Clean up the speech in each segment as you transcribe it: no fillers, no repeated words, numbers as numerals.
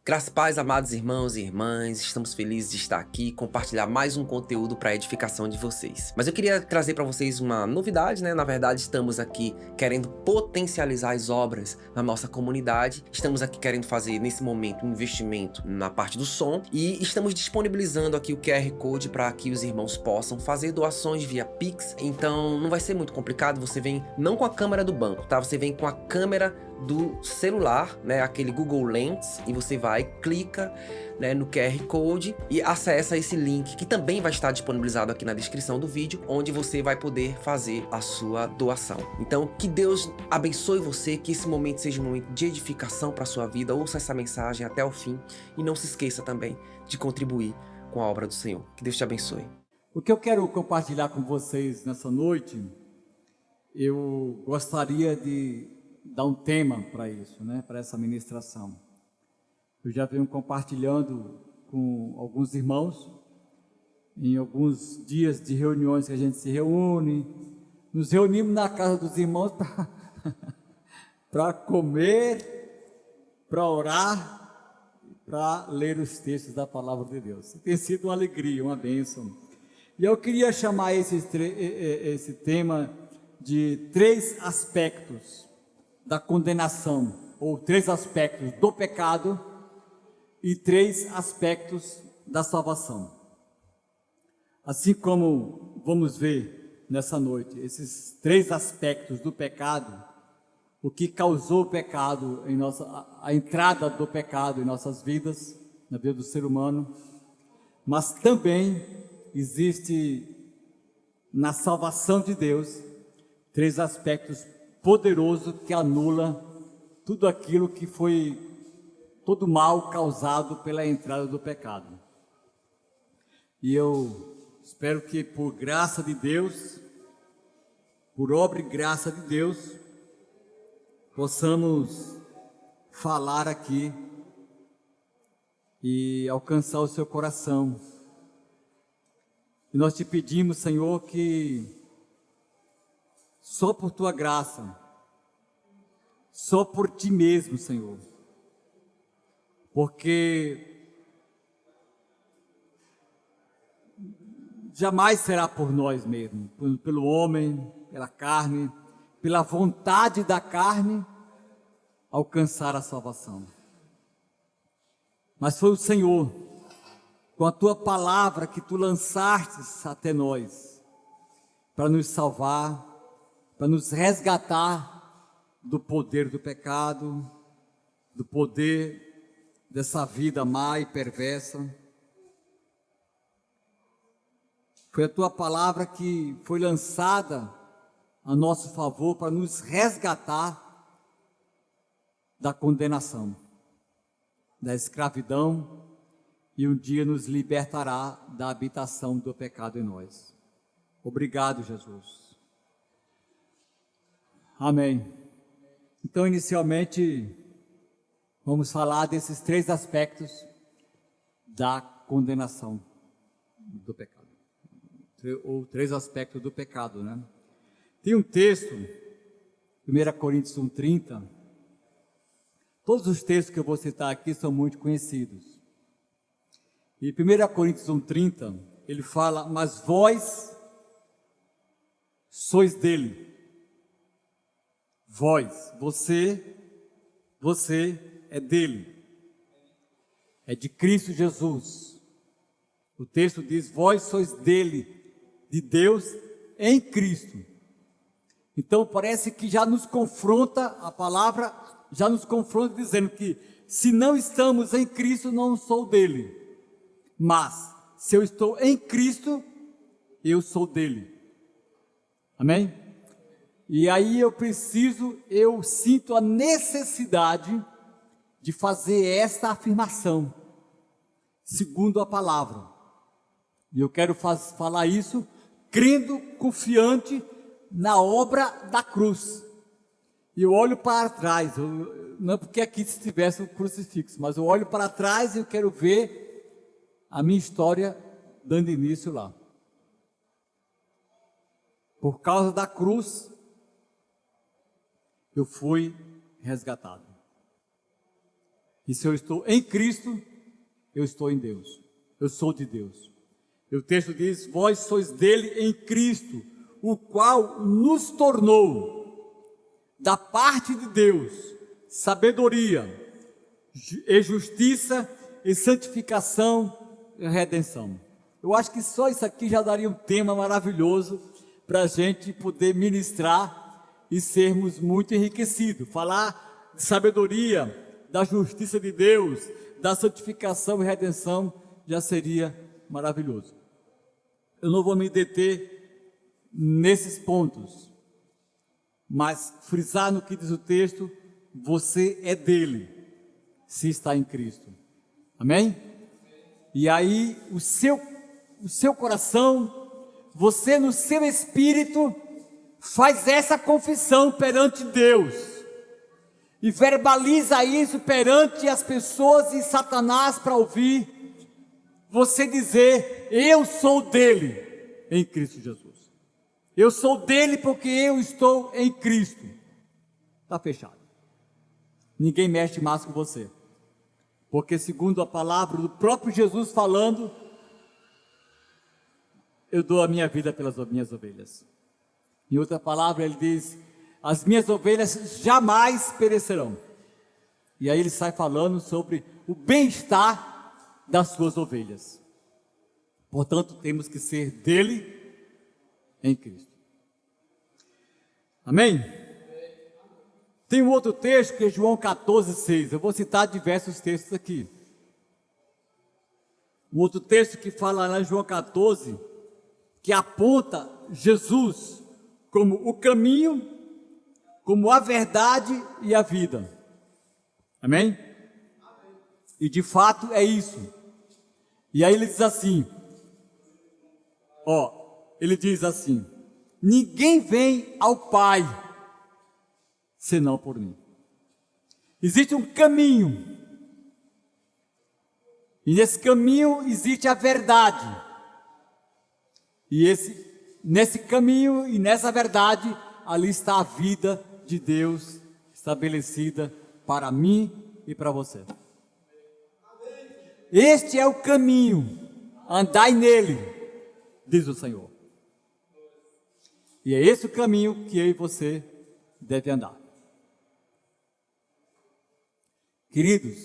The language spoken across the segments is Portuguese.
Graças e paz, amados irmãos e irmãs, estamos felizes de estar aqui e compartilhar mais um conteúdo para a edificação de vocês. Mas eu queria trazer para vocês uma novidade, né? Na verdade, estamos aqui querendo potencializar as obras na nossa comunidade. Estamos aqui querendo fazer, nesse momento, um investimento na parte do som e estamos disponibilizando aqui o QR Code para que os irmãos possam fazer doações via Pix. Então, não vai ser muito complicado, você vem não com a câmera do banco, tá? Você vem com a câmera do celular, né, aquele Google Lens, e você vai, clica, né, no QR Code e acessa esse link que também vai estar disponibilizado aqui na descrição do vídeo, onde você vai poder fazer a sua doação. Então, que Deus abençoe você, que esse momento seja um momento de edificação para a sua vida. Ouça essa mensagem até o fim e não se esqueça também de contribuir com a obra do Senhor. Que Deus te abençoe. O que eu quero compartilhar com vocês nessa noite, eu gostaria de dar um tema para isso, né, para essa ministração. Eu já venho compartilhando com alguns irmãos, em alguns dias de reuniões que a gente se reúne, nos reunimos na casa dos irmãos para comer, para orar, para ler os textos da palavra de Deus. Tem sido uma alegria, uma bênção. E eu queria chamar esse tema de 3 aspectos da condenação, ou 3 aspectos do pecado e 3 aspectos da salvação. Assim como vamos ver nessa noite, esses 3 aspectos do pecado, o que causou o pecado em a entrada do pecado em nossas vidas, na vida do ser humano, mas também existe na salvação de Deus 3 aspectos poderoso que anula tudo aquilo que foi, todo mal causado pela entrada do pecado. E eu espero que por graça de Deus, por obra e graça de Deus, possamos falar aqui e alcançar o seu coração. E nós te pedimos, Senhor, que só por tua graça, só por ti mesmo, Senhor, porque jamais será por nós mesmos, pelo homem, pela carne, pela vontade da carne, alcançar a salvação. Mas foi o Senhor, com a tua palavra que tu lançastes até nós, para nos salvar, para nos resgatar do poder do pecado, do poder dessa vida má e perversa. Foi a tua palavra que foi lançada a nosso favor para nos resgatar da condenação, da escravidão, e um dia nos libertará da habitação do pecado em nós. Obrigado, Jesus. Amém. Então, inicialmente, vamos falar desses 3 aspectos da condenação do pecado, ou 3 aspectos do pecado, né? Tem um texto, 1 Coríntios 1:30, todos os textos que eu vou citar aqui são muito conhecidos. E 1 Coríntios 1:30, ele fala: mas vós sois dele. Vós, você é dele, é de Cristo Jesus. O texto diz: vós sois dele, de Deus em Cristo. Então parece que já nos confronta, a palavra já nos confronta dizendo que se não estamos em Cristo, não sou dele. Mas se eu estou em Cristo, eu sou dele. Amém? E aí eu sinto a necessidade de fazer esta afirmação, segundo a palavra. E eu quero falar isso crendo, confiante na obra da cruz. E eu olho para trás, não é porque aqui se tivesse um crucifixo, mas eu olho para trás e eu quero ver a minha história dando início lá. Por causa da cruz, eu fui resgatado. E se eu estou em Cristo, eu estou em Deus. Eu sou de Deus. E o texto diz: vós sois dele em Cristo, o qual nos tornou, da parte de Deus, sabedoria, e justiça, e santificação e redenção. Eu acho que só isso aqui já daria um tema maravilhoso para a gente poder ministrar e sermos muito enriquecidos. Falar de sabedoria, da justiça de Deus, da santificação e redenção já seria maravilhoso. Eu não vou me deter nesses pontos, mas frisar no que diz o texto: você é dele, se está em Cristo. Amém? E aí o seu coração, você no seu espírito, faz essa confissão perante Deus e verbaliza isso perante as pessoas e Satanás para ouvir você dizer: eu sou dele em Cristo Jesus. Eu sou dele porque eu estou em Cristo. Está fechado. Ninguém mexe mais com você, porque segundo a palavra do próprio Jesus falando, eu dou a minha vida pelas minhas ovelhas. Em outra palavra ele diz: as minhas ovelhas jamais perecerão. E aí ele sai falando sobre o bem-estar das suas ovelhas. Portanto, temos que ser dele em Cristo. Amém? Tem um outro texto que é João 14:6. Eu vou citar diversos textos aqui. Um outro texto que fala lá em João 14, que aponta Jesus como o caminho, como a verdade e a vida. Amém? E de fato é isso. E aí ele diz assim, ele diz assim: ninguém vem ao Pai senão por mim. Existe um caminho, e nesse caminho existe a verdade. E nesse caminho e nessa verdade, ali está a vida de Deus estabelecida para mim e para você. Este é o caminho, andai nele, diz o Senhor. E é esse o caminho que eu e você deve andar. Queridos,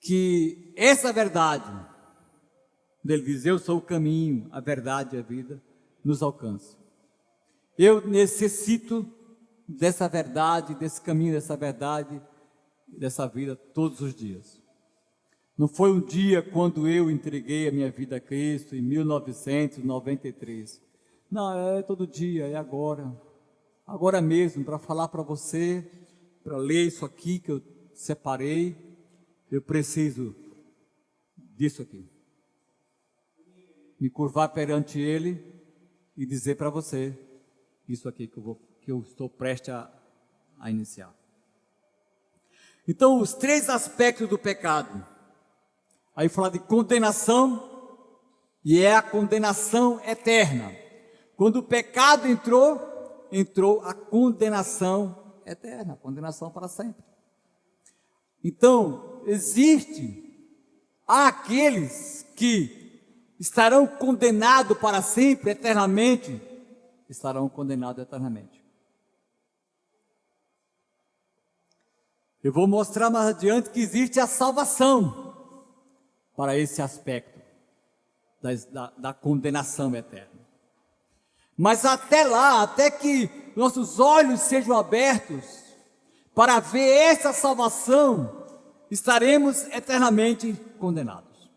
que essa verdade, ele diz: eu sou o caminho, a verdade e a vida, nos alcança. Eu necessito dessa verdade, desse caminho, dessa verdade, dessa vida todos os dias. Não foi um dia quando eu entreguei a minha vida a Cristo em 1993. Não, é todo dia, é agora. Agora mesmo, para falar para você, para ler isso aqui que eu separei, eu preciso disso aqui. Me curvar perante Ele e dizer para você isso aqui que eu estou prestes a iniciar. Então, os três aspectos do pecado. Aí fala de condenação, e é a condenação eterna. Quando o pecado entrou a condenação eterna, a condenação para sempre. Então, há aqueles que estarão condenados para sempre, eternamente, estarão condenados eternamente. Eu vou mostrar mais adiante que existe a salvação para esse aspecto da condenação eterna. Mas até lá, até que nossos olhos sejam abertos para ver essa salvação, estaremos eternamente condenados.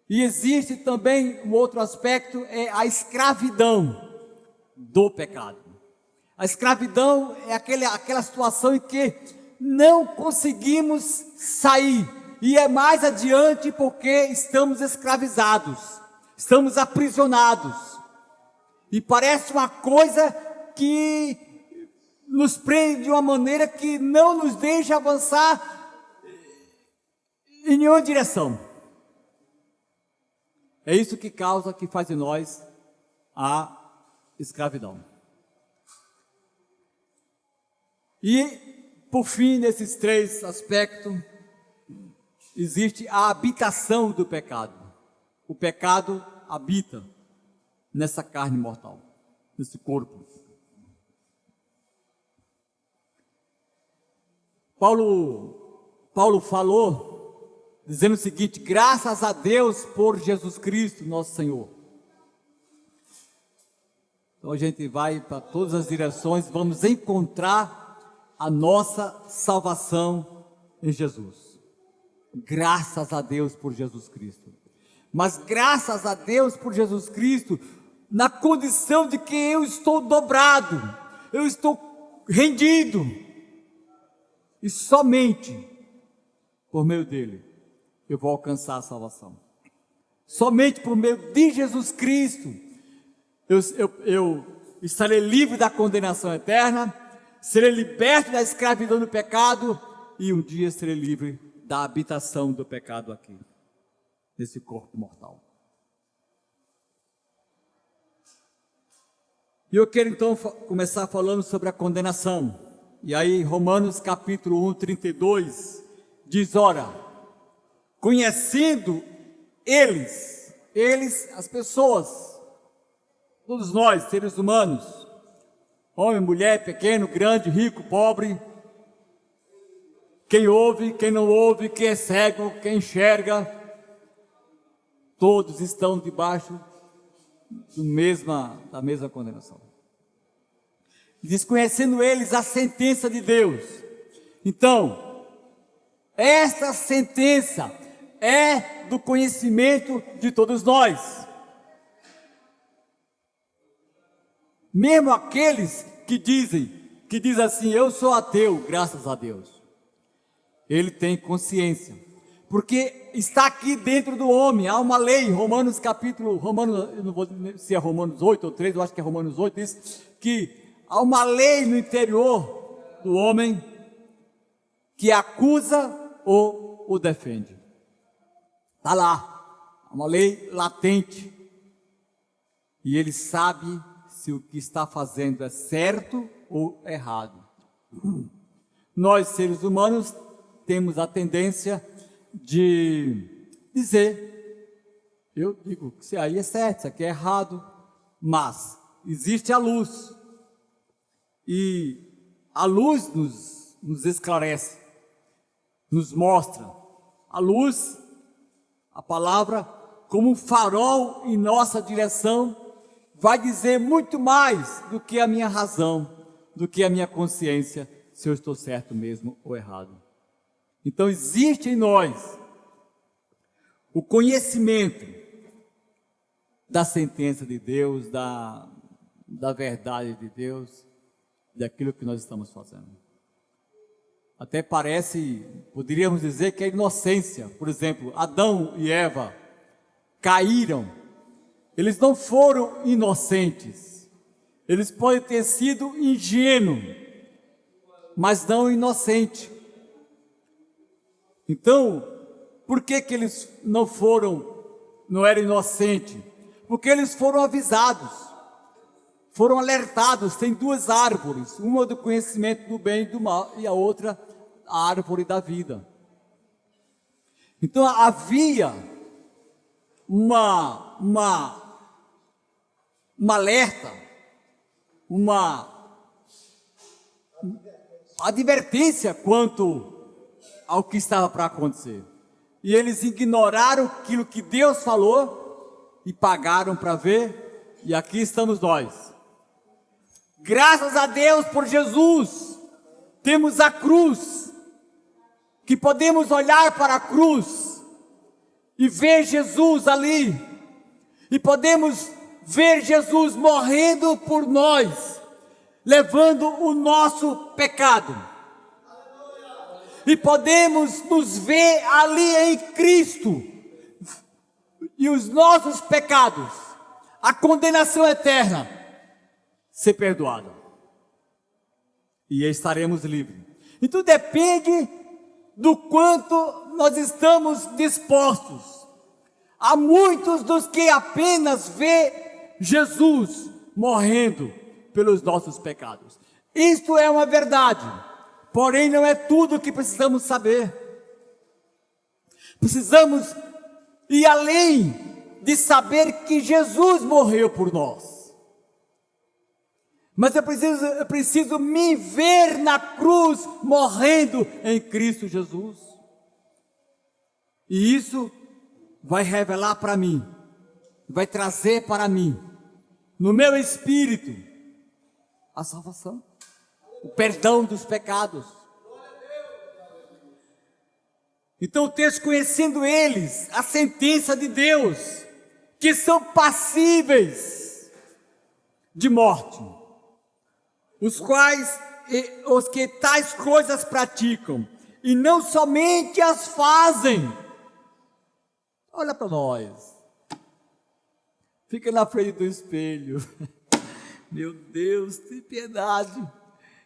E existe também um outro aspecto, é a escravidão do pecado. A escravidão é aquela situação em que não conseguimos sair, e é mais adiante porque estamos escravizados, estamos aprisionados, e parece uma coisa que nos prende de uma maneira que não nos deixa avançar em nenhuma direção. É isso que faz de nós a escravidão. E por fim, nesses três aspectos, existe a habitação do pecado. O pecado habita nessa carne mortal, nesse corpo. Paulo falou, dizendo o seguinte: graças a Deus por Jesus Cristo, nosso Senhor. Então a gente vai para todas as direções, vamos encontrar a nossa salvação em Jesus. Graças a Deus por Jesus Cristo. Mas graças a Deus por Jesus Cristo, na condição de que eu estou dobrado, eu estou rendido, e somente por meio dele eu vou alcançar a salvação. Somente por meio de Jesus Cristo eu estarei livre da condenação eterna, serei liberto da escravidão do pecado e um dia serei livre da habitação do pecado aqui, nesse corpo mortal. E eu quero então começar falando sobre a condenação. E aí Romanos capítulo 1, 32 diz: ora, conhecendo eles, as pessoas, todos nós, seres humanos, homem, mulher, pequeno, grande, rico, pobre, quem ouve, quem não ouve, quem é cego, quem enxerga, todos estão debaixo da mesma condenação. Desconhecendo eles a sentença de Deus. Então, esta sentença é do conhecimento de todos nós. Mesmo aqueles que dizem assim: eu sou ateu, graças a Deus. Ele tem consciência, porque está aqui dentro do homem, há uma lei. Romanos, eu não vou dizer se é Romanos 8 ou 3, eu acho que é Romanos 8, diz que há uma lei no interior do homem que acusa ou o defende. Está lá, há uma lei latente, e ele sabe se o que está fazendo é certo ou errado. Nós, seres humanos, temos a tendência de dizer: eu digo que isso aí é certo, isso aqui é errado, mas existe a luz, e a luz nos esclarece, nos mostra. A luz, a palavra, como um farol em nossa direção, vai dizer muito mais do que a minha razão, do que a minha consciência, se eu estou certo mesmo ou errado. Então existe em nós o conhecimento da sentença de Deus, da verdade de Deus, daquilo que nós estamos fazendo. Até poderíamos dizer que é inocência. Por exemplo, Adão e Eva caíram. Eles não foram inocentes. Eles podem ter sido ingênuos, mas não inocentes. Então, por que eles não eram inocentes? Porque eles foram avisados, foram alertados. Tem duas árvores, uma do conhecimento do bem e do mal, e a outra a árvore da vida. Então havia uma alerta, uma advertência quanto ao que estava para acontecer. E eles ignoraram aquilo que Deus falou e pagaram para ver, e aqui estamos nós. Graças a Deus por Jesus, temos a cruz, que podemos olhar para a cruz e ver Jesus ali, e podemos ver Jesus morrendo por nós, levando o nosso pecado. E podemos nos ver ali em Cristo, e os nossos pecados, a condenação eterna, ser perdoada, e estaremos livres. Então depende do quanto nós estamos dispostos. Há muitos dos que apenas vê Jesus morrendo pelos nossos pecados. Isto é uma verdade. Porém, não é tudo o que precisamos saber. Precisamos ir além de saber que Jesus morreu por nós. Mas eu preciso me ver na cruz, morrendo em Cristo Jesus. E isso vai revelar para mim, vai trazer para mim, no meu espírito, a salvação, o perdão dos pecados. Então, desconhecendo eles a sentença de Deus, que são passíveis de morte, os que tais coisas praticam, e não somente as fazem. Olha para nós, fica na frente do espelho, meu Deus, tem piedade,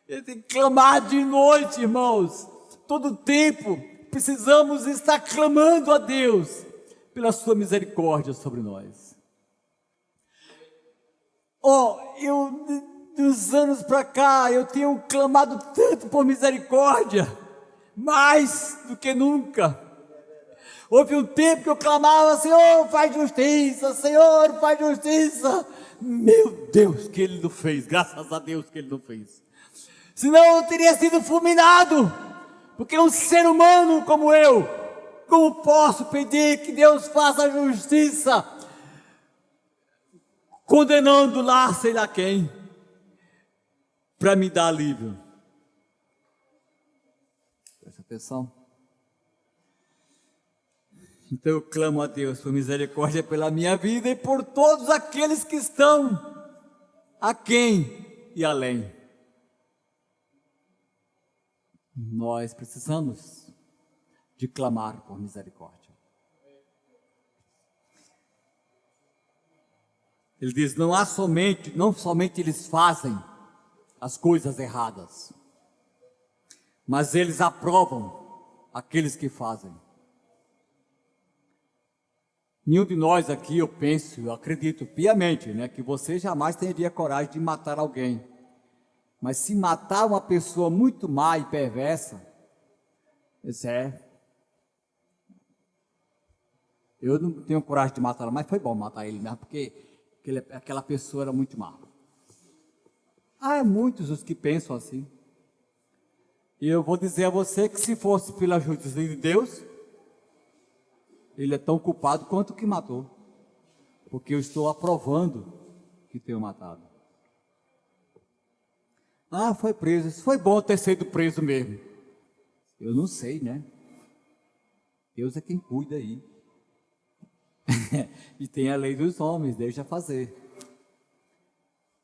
eu tenho que clamar de noite, irmãos, todo tempo precisamos estar clamando a Deus, pela sua misericórdia sobre nós. Dos anos para cá, eu tenho clamado tanto por misericórdia, mais do que nunca. Houve um tempo que eu clamava: Senhor, faz justiça, Senhor, faz justiça. Meu Deus, que Ele não fez, graças a Deus que Ele não fez. Senão eu teria sido fulminado, porque um ser humano como eu, como posso pedir que Deus faça justiça, condenando lá, sei lá quem, para me dar alívio? Presta atenção. Então eu clamo a Deus por misericórdia pela minha vida e por todos aqueles que estão aquém e além. Nós precisamos de clamar por misericórdia. Ele diz: não somente eles fazem as coisas erradas, mas eles aprovam aqueles que fazem. Nenhum de nós aqui, eu acredito piamente, que você jamais teria coragem de matar alguém. Mas se matar uma pessoa muito má e perversa, eu não tenho coragem de matá-la, mas foi bom matar ele mesmo, porque aquela pessoa era muito má. Há muitos os que pensam assim. E eu vou dizer a você que se fosse pela justiça de Deus, ele é tão culpado quanto o que matou, porque eu estou aprovando que tenho matado. Foi preso, isso foi bom ter sido preso mesmo. Eu não sei, né? Deus é quem cuida aí. E tem a lei dos homens, deixa fazer.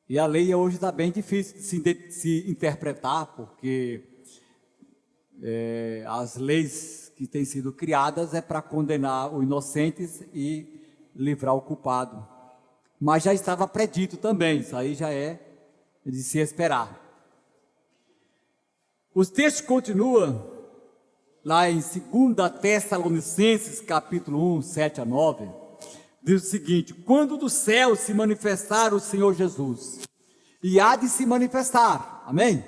E a lei hoje está bem difícil de se interpretar, porque as leis que têm sido criadas é para condenar os inocentes e livrar o culpado. Mas já estava predito também, isso aí já é de se esperar. Os textos continuam lá em 2 Tessalonicenses, capítulo 1, 7 a 9, diz o seguinte: quando do céu se manifestar o Senhor Jesus, e há de se manifestar, amém?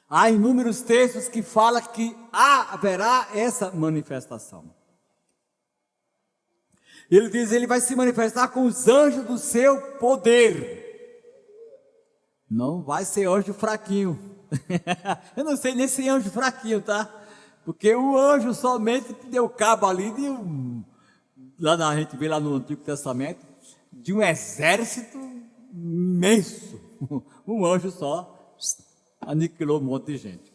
Há inúmeros textos que falam que haverá essa manifestação. Ele diz: ele vai se manifestar com os anjos do seu poder. Não vai ser anjo fraquinho. Eu não sei nem se é anjo fraquinho, tá? Porque o anjo somente deu cabo ali a gente vê lá no Antigo Testamento, de um exército imenso. Um anjo só aniquilou um monte de gente.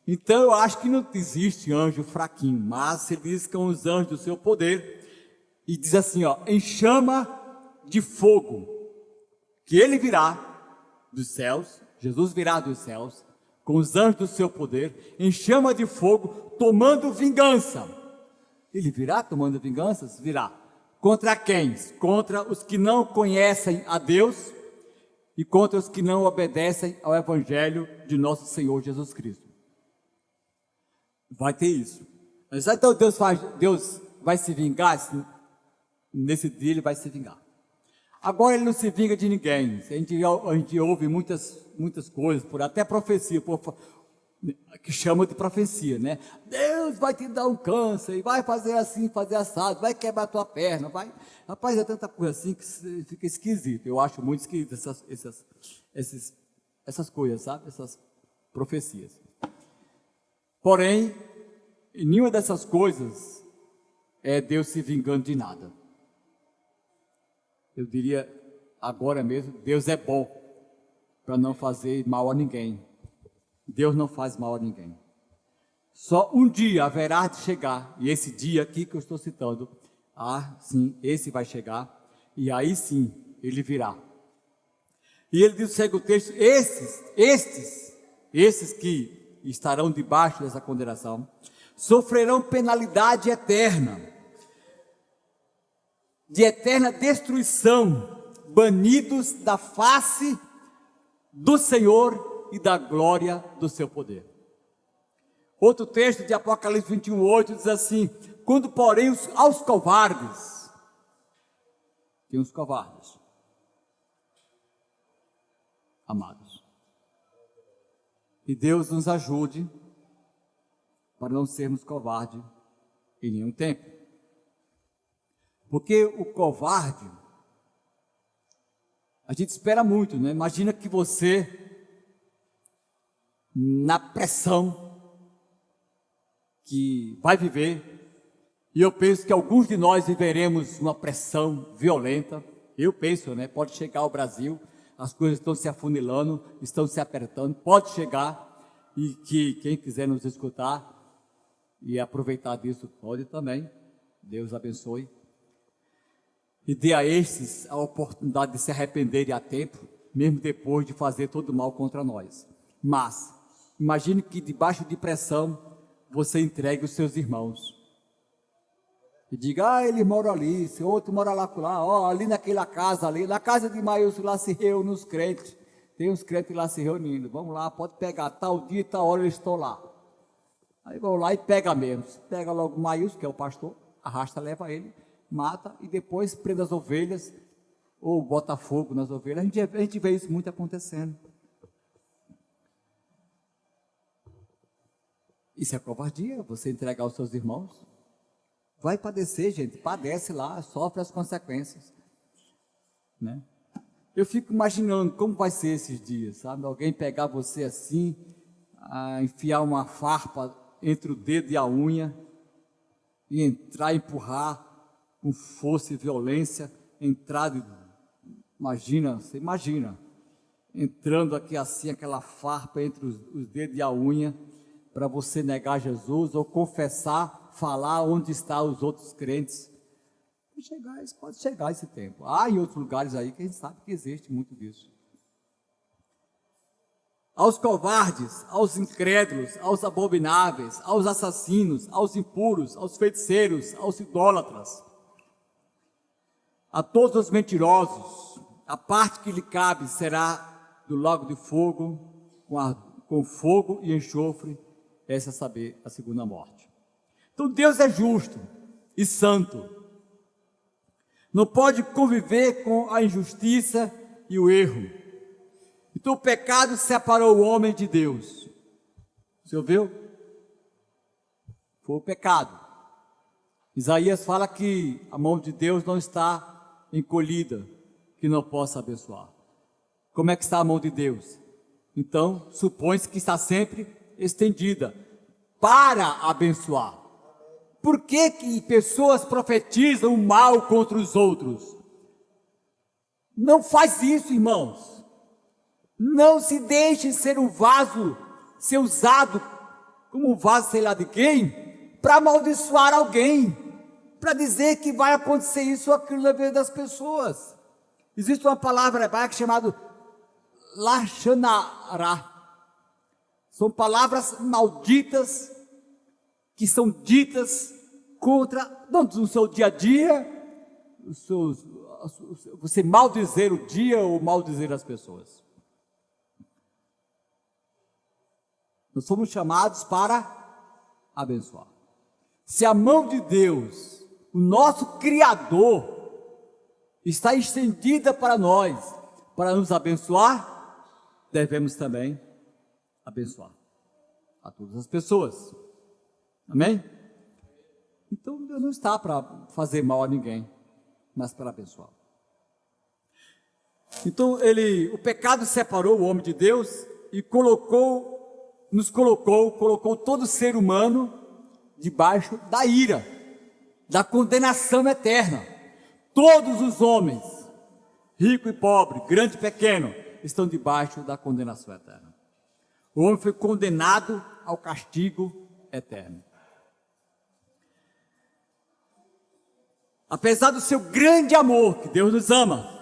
Então eu acho que não existe anjo fraquinho, mas ele diz que são os anjos do seu poder, e diz assim, em chama de fogo, que ele virá dos céus, Jesus virá dos céus, com os anjos do seu poder, em chama de fogo, tomando vingança. Ele virá tomando vinganças? Virá. Contra quem? Contra os que não conhecem a Deus e contra os que não obedecem ao Evangelho de nosso Senhor Jesus Cristo. Vai ter isso. Mas então Deus vai se vingar? Nesse dia ele vai se vingar. Agora ele não se vinga de ninguém. A gente ouve muitas coisas, até profecia. que chama de profecia, né? Deus vai te dar um câncer, e vai fazer assim, fazer assado, vai quebrar a tua perna, vai... Rapaz, é tanta coisa assim que fica esquisito. Eu acho muito esquisito essas coisas, sabe? Essas profecias. Porém, em nenhuma dessas coisas é Deus se vingando de nada. Eu diria agora mesmo, Deus é bom para não fazer mal a ninguém. Deus não faz mal a ninguém. Só um dia haverá de chegar, e esse dia aqui que eu estou citando, sim, esse vai chegar, e aí sim, ele virá. E ele diz, segue o texto, esses que estarão debaixo dessa condenação, sofrerão penalidade eterna, de eterna destruição, banidos da face do Senhor e da glória do seu poder. Outro texto de Apocalipse 21:8 diz assim: quando porém aos covardes, tem uns covardes, amados, e Deus nos ajude para não sermos covardes em nenhum tempo, porque o covarde, a gente espera muito, né? Imagina que você, na pressão que vai viver, e eu penso que alguns de nós viveremos uma pressão violenta, eu penso, né? Pode chegar ao Brasil, as coisas estão se afunilando, estão se apertando, pode chegar, e que quem quiser nos escutar e aproveitar disso, pode também, Deus abençoe, e dê a estes a oportunidade de se arrependerem a tempo, mesmo depois de fazer todo o mal contra nós. Mas, imagine que debaixo de pressão, você entregue os seus irmãos, e diga, ele mora ali, esse outro mora lá, ali naquela casa ali, na casa de Maílson, lá se reúnem os crentes, tem uns crentes lá se reunindo, vamos lá, pode pegar, tal dia, tal hora eles estão lá, aí vão lá e pega mesmo, pega logo o Maílson, que é o pastor, arrasta, leva ele, mata, e depois prende as ovelhas, ou bota fogo nas ovelhas, a gente vê isso muito acontecendo. Isso é covardia, você entregar aos seus irmãos. Vai padecer, gente, padece lá, sofre as consequências, né? Eu fico imaginando como vai ser esses dias, sabe? Alguém pegar você assim, enfiar uma farpa entre o dedo e a unha, e entrar, empurrar com força e violência, você imagina, entrando aqui assim, aquela farpa entre os dedos e a unha, para você negar Jesus, ou confessar, falar onde estão os outros crentes. Pode chegar esse tempo. Há em outros lugares aí que a gente sabe que existe muito disso. Aos covardes, aos incrédulos, aos abomináveis, aos assassinos, aos impuros, aos feiticeiros, aos idólatras, a todos os mentirosos, a parte que lhe cabe será do lago de fogo, com fogo e enxofre, essa é saber a segunda morte. Então Deus é justo e santo, não pode conviver com a injustiça e o erro. Então o pecado separou o homem de Deus. Você ouviu? Foi o pecado. Isaías fala que a mão de Deus não está encolhida, que não possa abençoar. Como é que está a mão de Deus? Então, supõe-se que está sempre estendida para abençoar. Por que pessoas profetizam o mal contra os outros? Não faz isso, irmãos. Não se deixe ser um vaso, ser usado como um vaso sei lá de quem, para amaldiçoar alguém, para dizer que vai acontecer isso ou aquilo na vida das pessoas. Existe uma palavra hebraica chamada Lachanará. São palavras malditas que são ditas contra, no seu dia a dia, você maldizer o dia ou maldizer as pessoas. Nós somos chamados para abençoar. Se a mão de Deus, o nosso Criador, está estendida para nós, para nos abençoar, devemos também abençoar. a todas as pessoas. Amém? Então Deus não está para fazer mal a ninguém, mas para abençoar. Então o pecado separou o homem de Deus e colocou todo ser humano debaixo da ira, da condenação eterna. Todos os homens, rico e pobre, grande e pequeno, estão debaixo da condenação eterna. O homem foi condenado ao castigo eterno. Apesar do seu grande amor, que Deus nos ama,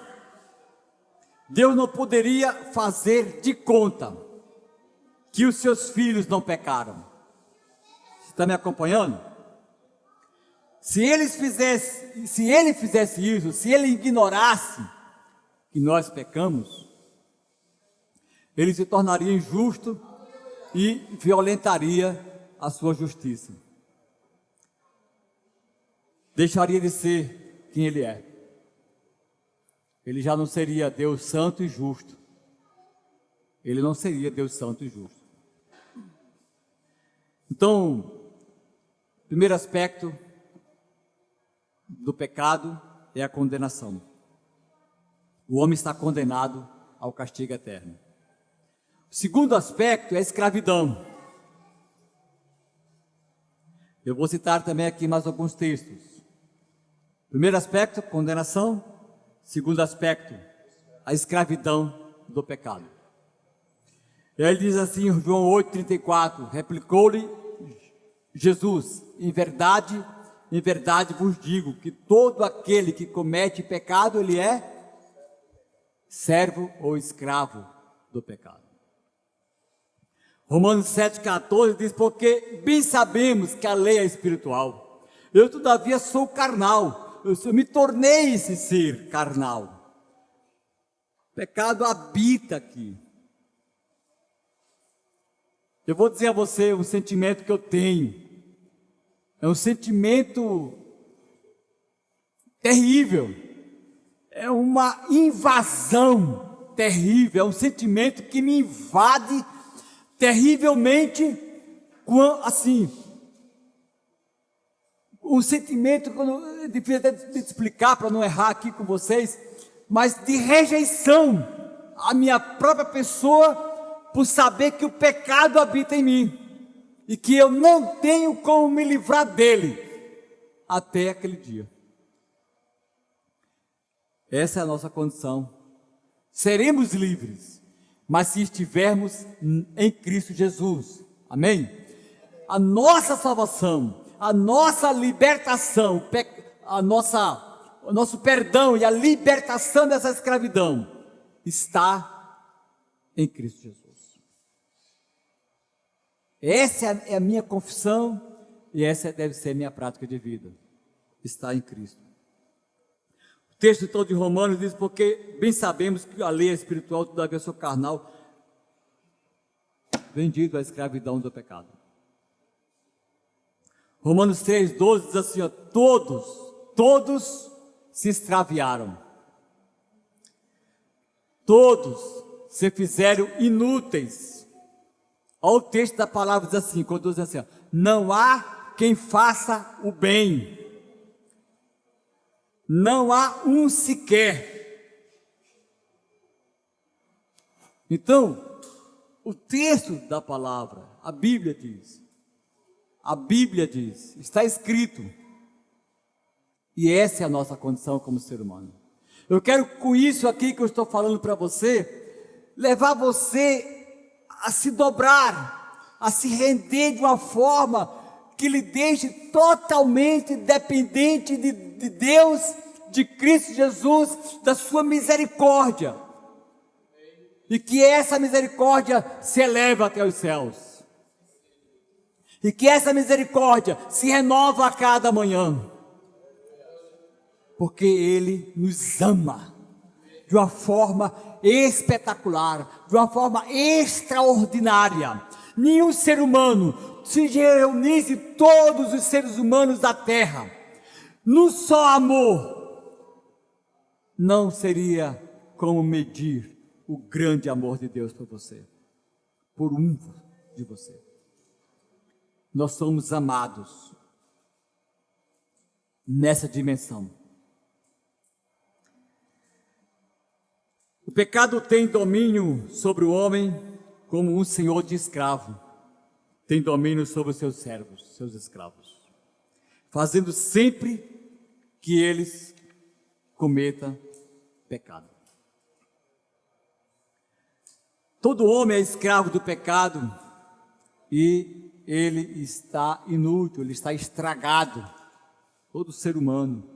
Deus não poderia fazer de conta que os seus filhos não pecaram. Você está me acompanhando? Se ele fizesse isso, se ele ignorasse que nós pecamos, ele se tornaria injusto e violentaria a sua justiça. Deixaria de ser quem ele é. Ele já não seria Deus santo e justo. Ele não seria Deus santo e justo. Então, primeiro aspecto do pecado é a condenação. O homem está condenado ao castigo eterno. O segundo aspecto é a escravidão. Eu vou citar também aqui mais alguns textos. Primeiro aspecto, condenação. Segundo aspecto, a escravidão do pecado. Ele diz assim, em João 8,34, replicou-lhe Jesus, em verdade vos digo, que todo aquele que comete pecado, ele é servo ou escravo do pecado. Romanos 7,14 diz, porque bem sabemos que a lei é espiritual, eu todavia sou carnal, eu me tornei esse ser carnal. O pecado habita aqui. Eu vou dizer a você um sentimento que eu tenho. É um sentimento terrível. É uma invasão terrível. É um sentimento que me invade terrivelmente, assim. Um sentimento que é difícil de explicar para não errar aqui com vocês, mas de rejeição à minha própria pessoa por saber que o pecado habita em mim e que eu não tenho como me livrar dele até aquele dia. Essa é a nossa condição. Seremos livres, mas se estivermos em Cristo Jesus. Amém? A nossa salvação, a nossa libertação, o nosso perdão e a libertação dessa escravidão está em Cristo Jesus. Essa é a minha confissão e essa deve ser a minha prática de vida. Está em Cristo. O texto todo de Romanos diz, porque bem sabemos que a lei é espiritual, todavia sou carnal, vendido à escravidão do pecado. Romanos 3,12 diz assim, ó, todos se extraviaram. Todos se fizeram inúteis. Olha o texto da palavra diz assim, quando diz assim, ó, não há quem faça o bem. Não há um sequer. Então, o texto da palavra, a Bíblia diz, está escrito, e essa é a nossa condição como ser humano. Eu quero com isso aqui que eu estou falando para você, levar você a se dobrar, a se render de uma forma que lhe deixe totalmente dependente de Deus, de Cristo Jesus, da sua misericórdia, e que essa misericórdia se eleva até os céus, e que essa misericórdia se renova a cada manhã, porque Ele nos ama de uma forma espetacular, de uma forma extraordinária. Nenhum ser humano, se reunisse todos os seres humanos da terra, num só amor, não seria como medir o grande amor de Deus por você, por um de você. nós somos amados nessa dimensão. O pecado tem domínio sobre o homem como um senhor de escravo tem domínio sobre os seus servos, seus escravos, fazendo sempre que eles cometam pecado. Todo homem é escravo do pecado e ele está inútil, ele está estragado, todo ser humano,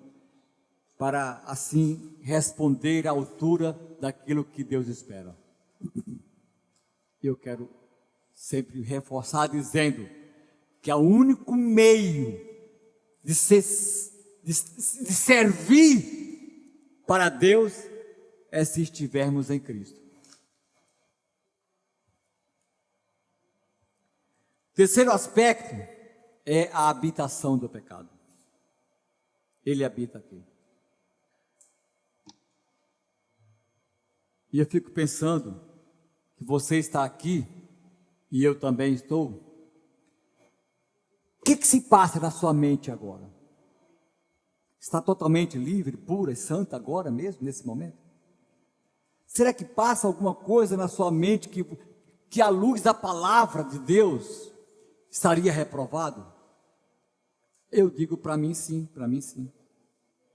para assim responder à altura daquilo que Deus espera. Eu quero sempre reforçar dizendo que o único meio de servir para Deus é se estivermos em Cristo. Terceiro aspecto é a habitação do pecado. Ele habita aqui. E eu fico pensando que você está aqui e eu também estou. O que se passa na sua mente agora? Está totalmente livre, pura e santa agora mesmo, nesse momento? Será que passa alguma coisa na sua mente que à luz da palavra de Deus estaria reprovado? Eu digo para mim sim, para mim sim.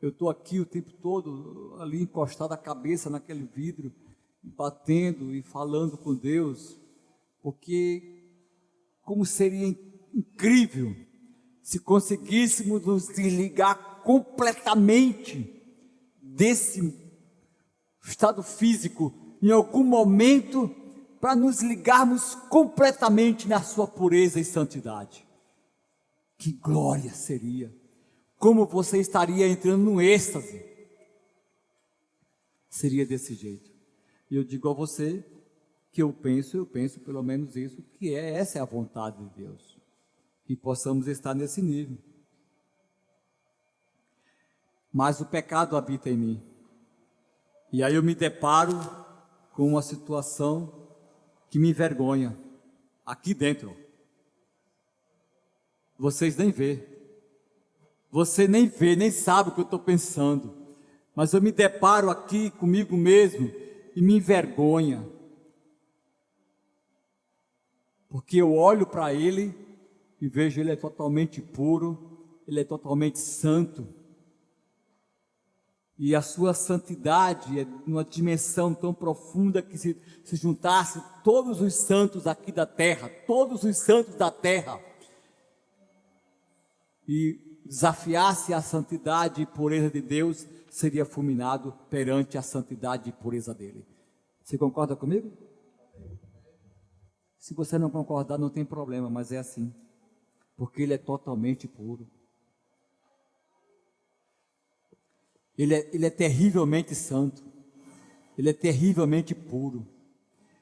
Eu estou aqui o tempo todo, ali encostado a cabeça naquele vidro, batendo e falando com Deus, porque como seria incrível se conseguíssemos nos desligar completamente desse estado físico em algum momento, para nos ligarmos completamente na sua pureza e santidade. Que glória seria! Como você estaria entrando num êxtase? Seria desse jeito. E eu digo a você que eu penso pelo menos isso, que essa é a vontade de Deus. Que possamos estar nesse nível. Mas o pecado habita em mim. E aí eu me deparo com uma situação que me envergonha, aqui dentro. Vocês nem vê. Você nem vê, nem sabe o que eu estou pensando. Mas eu me deparo aqui comigo mesmo e me envergonha. Porque eu olho para ele e vejo ele é totalmente puro, ele é totalmente santo. E a sua santidade é numa dimensão tão profunda que se juntasse todos os santos aqui da terra, todos os santos da terra, e desafiasse a santidade e pureza de Deus, seria fulminado perante a santidade e pureza dele. Você concorda comigo? Se você não concordar, não tem problema, mas é assim, porque ele é totalmente puro. Ele é terrivelmente santo, ele é terrivelmente puro,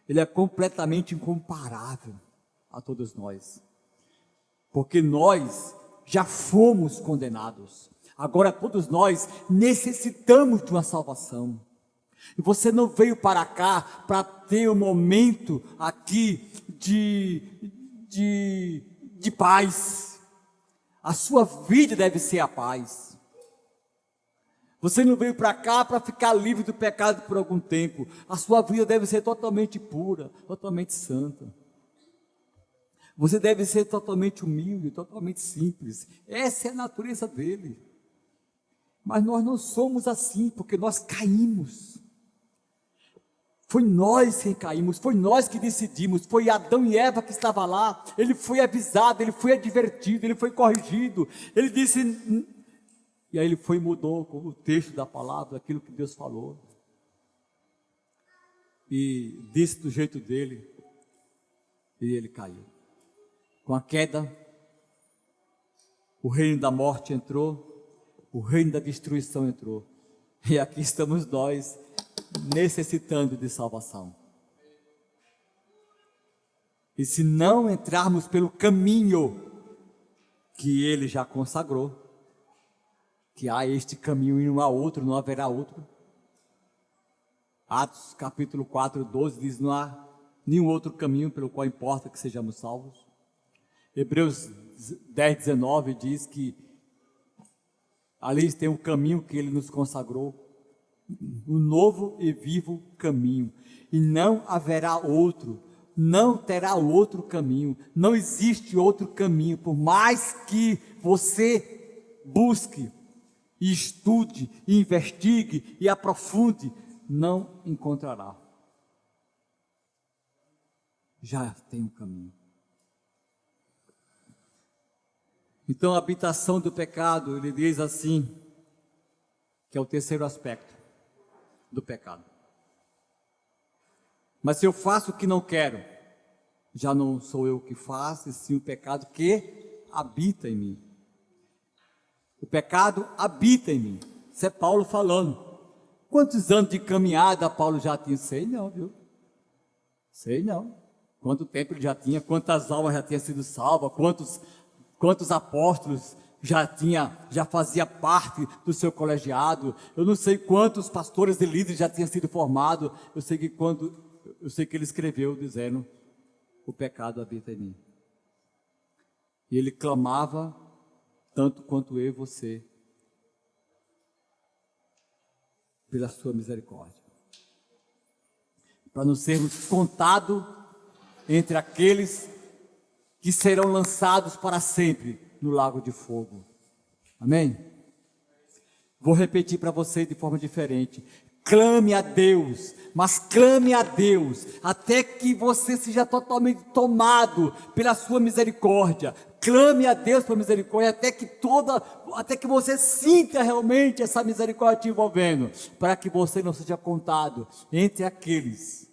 ele é completamente incomparável a todos nós, porque nós já fomos condenados, agora todos nós necessitamos de uma salvação, e você não veio para cá para ter um momento aqui de paz. A sua vida deve ser a paz. Você não veio para cá para ficar livre do pecado por algum tempo. A sua vida deve ser totalmente pura, totalmente santa. Você deve ser totalmente humilde, totalmente simples. Essa é a natureza dele. Mas nós não somos assim, porque nós caímos. Foi nós que caímos, foi nós que decidimos, foi Adão e Eva que estava lá. Ele foi avisado, ele foi advertido, ele foi corrigido. Ele disse... E aí ele foi e mudou o texto da palavra, aquilo que Deus falou. E disse do jeito dele. E ele caiu. Com a queda, o reino da morte entrou, o reino da destruição entrou. E aqui estamos nós, necessitando de salvação. E se não entrarmos pelo caminho que ele já consagrou, que há este caminho e não há outro, não haverá outro. Atos capítulo 4, 12 diz: não há nenhum outro caminho pelo qual importa que sejamos salvos. Hebreus 10:19 diz que ali tem um caminho que ele nos consagrou, um novo e vivo caminho, e não haverá outro, não terá outro caminho, não existe outro caminho, por mais que você busque, e estude, e investigue, e aprofunde, não encontrará. Já tem um caminho. Então, a habitação do pecado, ele diz assim, que é o terceiro aspecto do pecado. Mas se eu faço o que não quero, já não sou eu que faço, e sim o pecado que habita em mim. O pecado habita em mim. Isso é Paulo falando. Quantos anos de caminhada Paulo já tinha? Sei não, viu? Sei não. Quanto tempo ele já tinha, quantas almas já tinha sido salvas, quantos apóstolos já fazia parte do seu colegiado. Eu não sei quantos pastores e líderes já tinham sido formados. Eu sei que ele escreveu dizendo: o pecado habita em mim. E ele clamava tanto quanto eu e você pela sua misericórdia, para não sermos contados entre aqueles que serão lançados para sempre no lago de fogo. Amém? Vou repetir para você de forma diferente. Clame a Deus, mas clame a Deus até que você seja totalmente tomado pela sua misericórdia. Clame a Deus por misericórdia até que você sinta realmente essa misericórdia te envolvendo, para que você não seja contado entre aqueles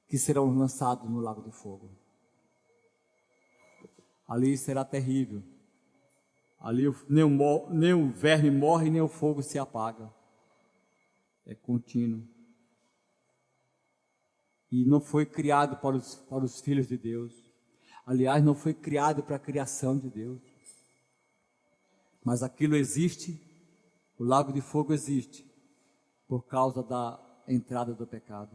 que serão lançados no lago de fogo. Ali será terrível. Ali nem o verme morre, nem o fogo se apaga. É contínuo. E não foi criado para os filhos de Deus. Aliás, não foi criado para a criação de Deus. Mas aquilo existe, o lago de fogo existe, por causa da entrada do pecado,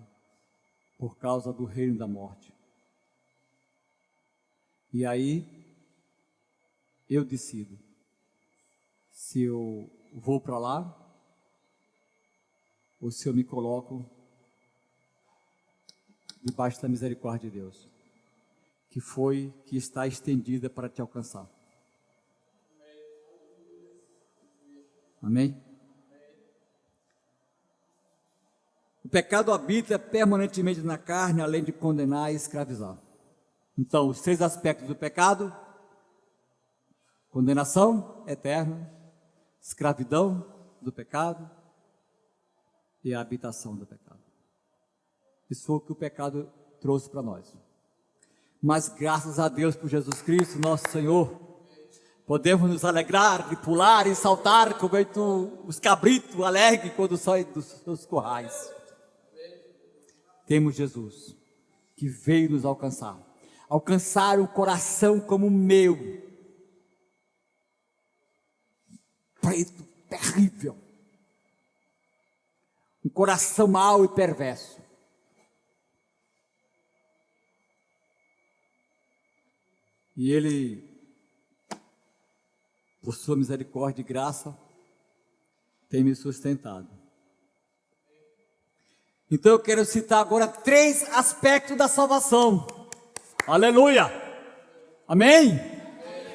por causa do reino da morte. E aí, eu decido se eu vou para lá ou se eu me coloco debaixo da misericórdia de Deus, que está estendida para te alcançar. Amém? O pecado habita permanentemente na carne, além de condenar e escravizar. Então, os 6 aspectos do pecado: condenação eterna, escravidão do pecado e a habitação do pecado. Isso foi o que o pecado trouxe para nós. Mas graças a Deus por Jesus Cristo, nosso Senhor, podemos nos alegrar, e pular e saltar como os cabritos alegres quando saem dos seus currais. Temos Jesus, que veio nos alcançar um coração como o meu, preto, terrível, um coração mau e perverso. E Ele, por sua misericórdia e graça, tem me sustentado. Então eu quero citar agora 3 aspectos da salvação. Aleluia! Amém?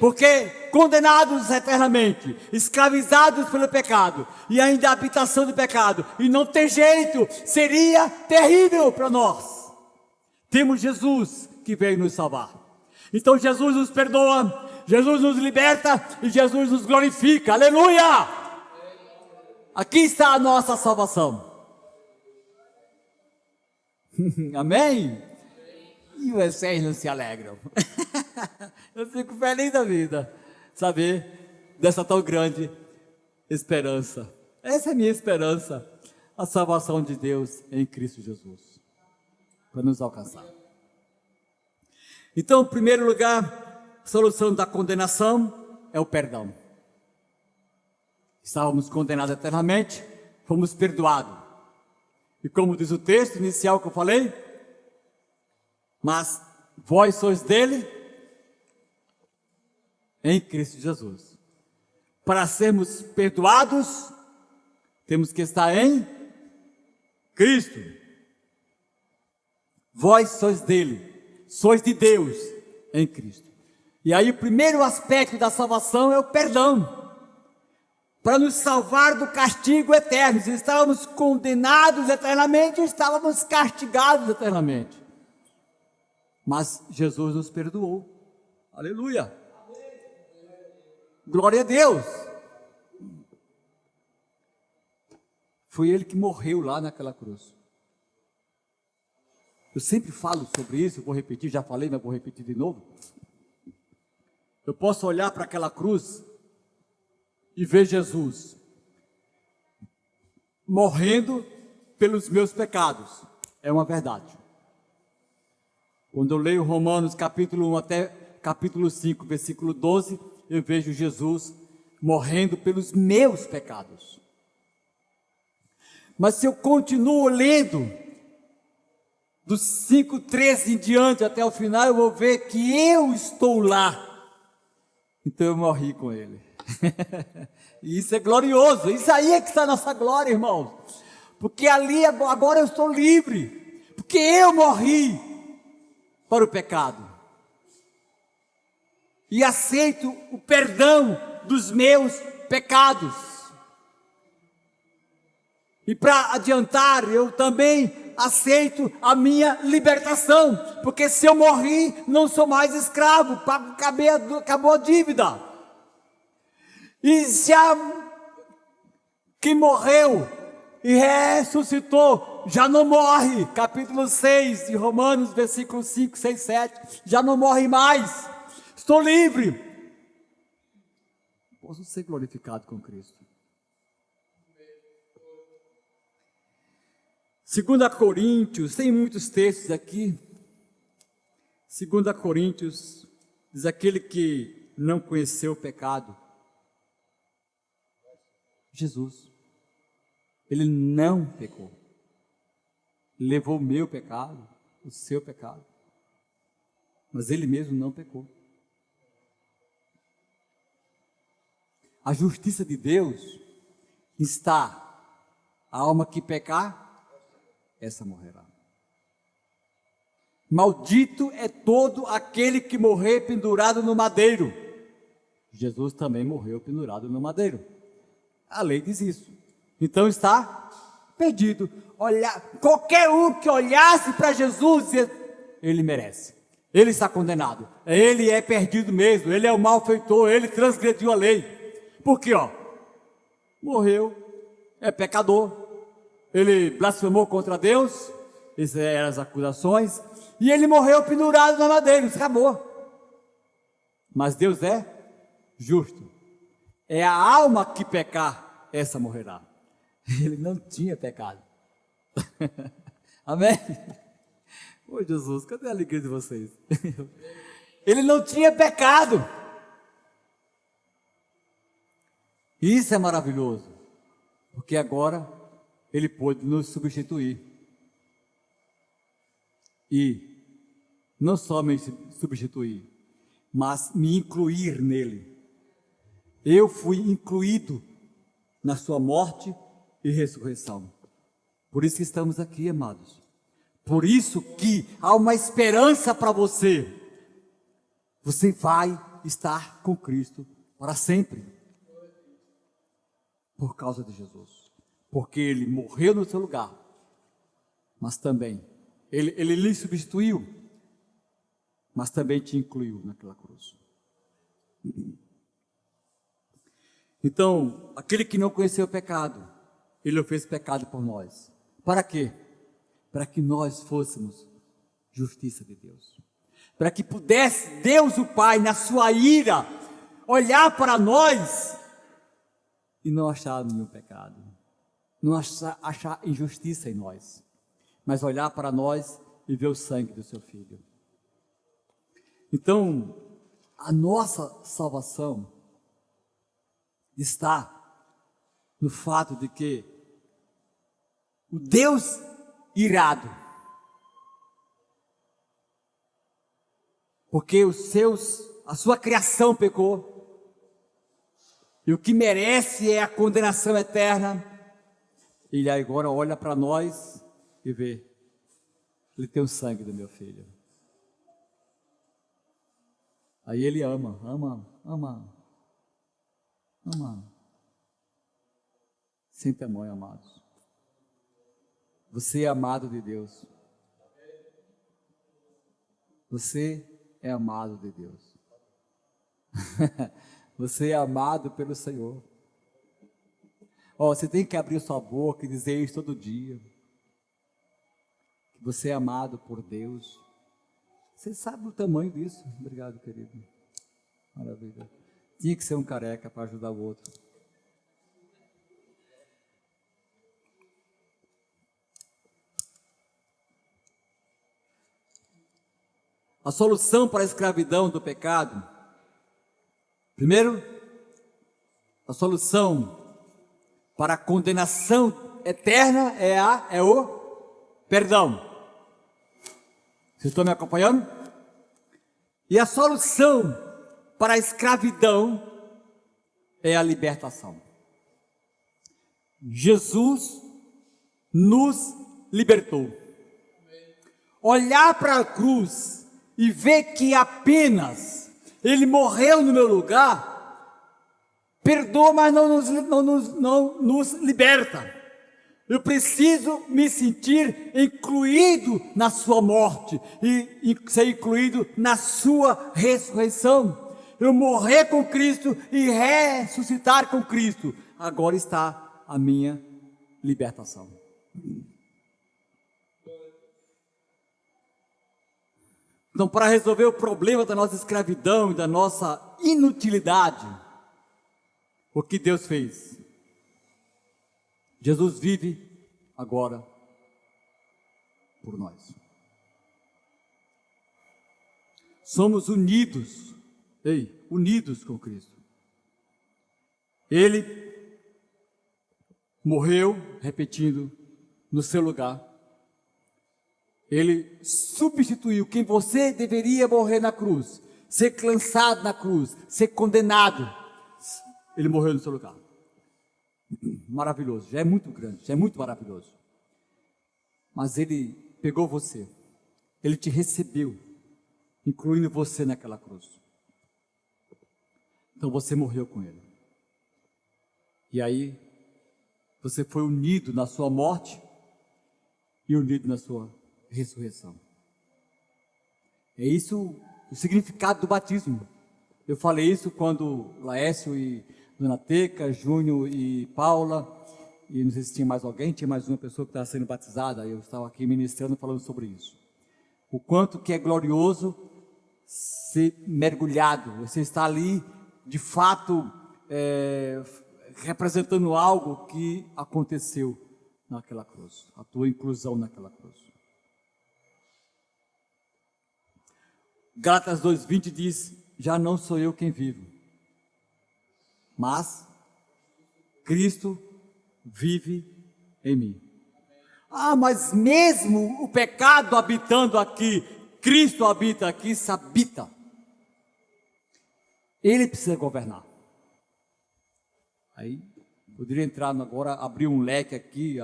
Porque condenados eternamente, escravizados pelo pecado, e ainda a habitação do pecado, e não tem jeito, seria terrível para nós. Temos Jesus que veio nos salvar. Então Jesus nos perdoa, Jesus nos liberta e Jesus nos glorifica. Aleluia! Aqui está a nossa salvação. Amém? E vocês não se alegram? Eu fico feliz da vida, saber dessa tão grande esperança. Essa é a minha esperança, a salvação de Deus em Cristo Jesus, para nos alcançar. Então, em primeiro lugar, a solução da condenação é o perdão. Estávamos condenados eternamente, fomos perdoados. E como diz o texto inicial que eu falei, mas vós sois dele, em Cristo Jesus. Para sermos perdoados, temos que estar em Cristo. Vós sois dele, sois de Deus em Cristo. E aí o primeiro aspecto da salvação é o perdão. Para nos salvar do castigo eterno. Se estávamos condenados eternamente, estávamos castigados eternamente. Mas Jesus nos perdoou. Aleluia! Glória a Deus! Foi Ele que morreu lá naquela cruz. Eu sempre falo sobre isso, vou repetir, já falei, mas vou repetir de novo. Eu posso olhar para aquela cruz e ver Jesus morrendo pelos meus pecados. É uma verdade. Quando eu leio Romanos capítulo 1 até capítulo 5, versículo 12, eu vejo Jesus morrendo pelos meus pecados. Mas se eu continuo lendo, dos 5:13 em diante até o final, eu vou ver que eu estou lá. Então eu morri com Ele. E isso é glorioso. Isso aí é que está a nossa glória, irmãos. Porque ali agora eu estou livre. Porque eu morri para o pecado. E aceito o perdão dos meus pecados. E para adiantar, eu também aceito a minha libertação. Porque se eu morri, não sou mais escravo. Acabou a dívida. E se quem morreu e ressuscitou já não morre. Capítulo 6 de Romanos, versículos 5, 6, 7. Já não morre mais. Estou livre. Posso ser glorificado com Cristo. 2 Coríntios, tem muitos textos aqui. 2 Coríntios diz: aquele que não conheceu o pecado, Jesus, ele não pecou. Levou o meu pecado, o seu pecado, mas ele mesmo não pecou. A justiça de Deus está: a alma que pecar, essa morrerá. Maldito é todo aquele que morrer pendurado no madeiro. Jesus também morreu pendurado no madeiro. A lei diz isso. Então está perdido. Qualquer um que olhasse para Jesus, ele merece. Ele está condenado. Ele é perdido mesmo. Ele é o malfeitor. Ele transgrediu a lei. Por quê? Morreu. É pecador. Ele blasfemou contra Deus, essas eram as acusações, e ele morreu pendurado na madeira, acabou. Mas Deus é justo. É a alma que pecar, essa morrerá. Ele não tinha pecado. Amém? Ô Jesus, cadê a alegria de vocês? Ele não tinha pecado. Isso é maravilhoso, porque agora Ele pôde nos substituir. E não só me substituir, mas me incluir nele. Eu fui incluído na sua morte e ressurreição. Por isso que estamos aqui, amados. Por isso que há uma esperança para você. Você vai estar com Cristo para sempre. Por causa de Jesus. Porque Ele morreu no seu lugar, mas também, Ele lhe substituiu, mas também te incluiu naquela cruz. Então, aquele que não conheceu o pecado, Ele o fez pecado por nós. Para quê? Para que nós fôssemos justiça de Deus. Para que pudesse Deus o Pai, na sua ira, olhar para nós e não achar nenhum pecado. Não achar injustiça em nós, mas olhar para nós e ver o sangue do seu Filho. Então, a nossa salvação está no fato de que o Deus irado, porque a sua criação pecou, e o que merece é a condenação eterna, ele agora olha para nós e vê, ele tem o sangue do meu filho. Aí ele ama. Sem tamanho, amados. Você é amado de Deus. Você é amado de Deus. Você é amado pelo Senhor. Você tem que abrir sua boca e dizer isso todo dia. Que você é amado por Deus. Você sabe o tamanho disso? Obrigado, querido. Maravilha. Tinha que ser um careca para ajudar o outro. A solução para a escravidão do pecado. Primeiro, a solução para a condenação eterna é o perdão. Vocês estão me acompanhando? E a solução para a escravidão é a libertação. Jesus nos libertou. Olhar para a cruz e ver que apenas Ele morreu no meu lugar, perdoa, mas não nos liberta. Eu preciso me sentir incluído na sua morte e ser incluído na sua ressurreição. Eu morrer com Cristo e ressuscitar com Cristo. Agora está a minha libertação. Então, para resolver o problema da nossa escravidão e da nossa inutilidade, o que Deus fez? Jesus vive agora por nós. Somos unidos com Cristo. Ele morreu, repetindo, no seu lugar. Ele substituiu quem você deveria morrer na cruz, ser lançado na cruz, ser condenado. Ele morreu no seu lugar. Maravilhoso, já é muito grande, já é muito maravilhoso. Mas ele pegou você, ele te recebeu, incluindo você naquela cruz. Então você morreu com ele. E aí você foi unido na sua morte e unido na sua ressurreição. É isso o significado do batismo. Eu falei isso quando Laércio e Dona Teca, Júnior e Paula, e não sei se tinha mais alguém, tinha mais uma pessoa que estava sendo batizada, eu estava aqui ministrando, falando sobre isso. O quanto que é glorioso ser mergulhado, você está ali, de fato, representando algo que aconteceu naquela cruz, a tua inclusão naquela cruz. Gálatas 2:20 diz, já não sou eu quem vivo, mas Cristo vive em mim. Mas mesmo o pecado habitando aqui, Cristo habita aqui, se habita. Ele precisa governar. Aí, poderia entrar agora, abrir um leque aqui,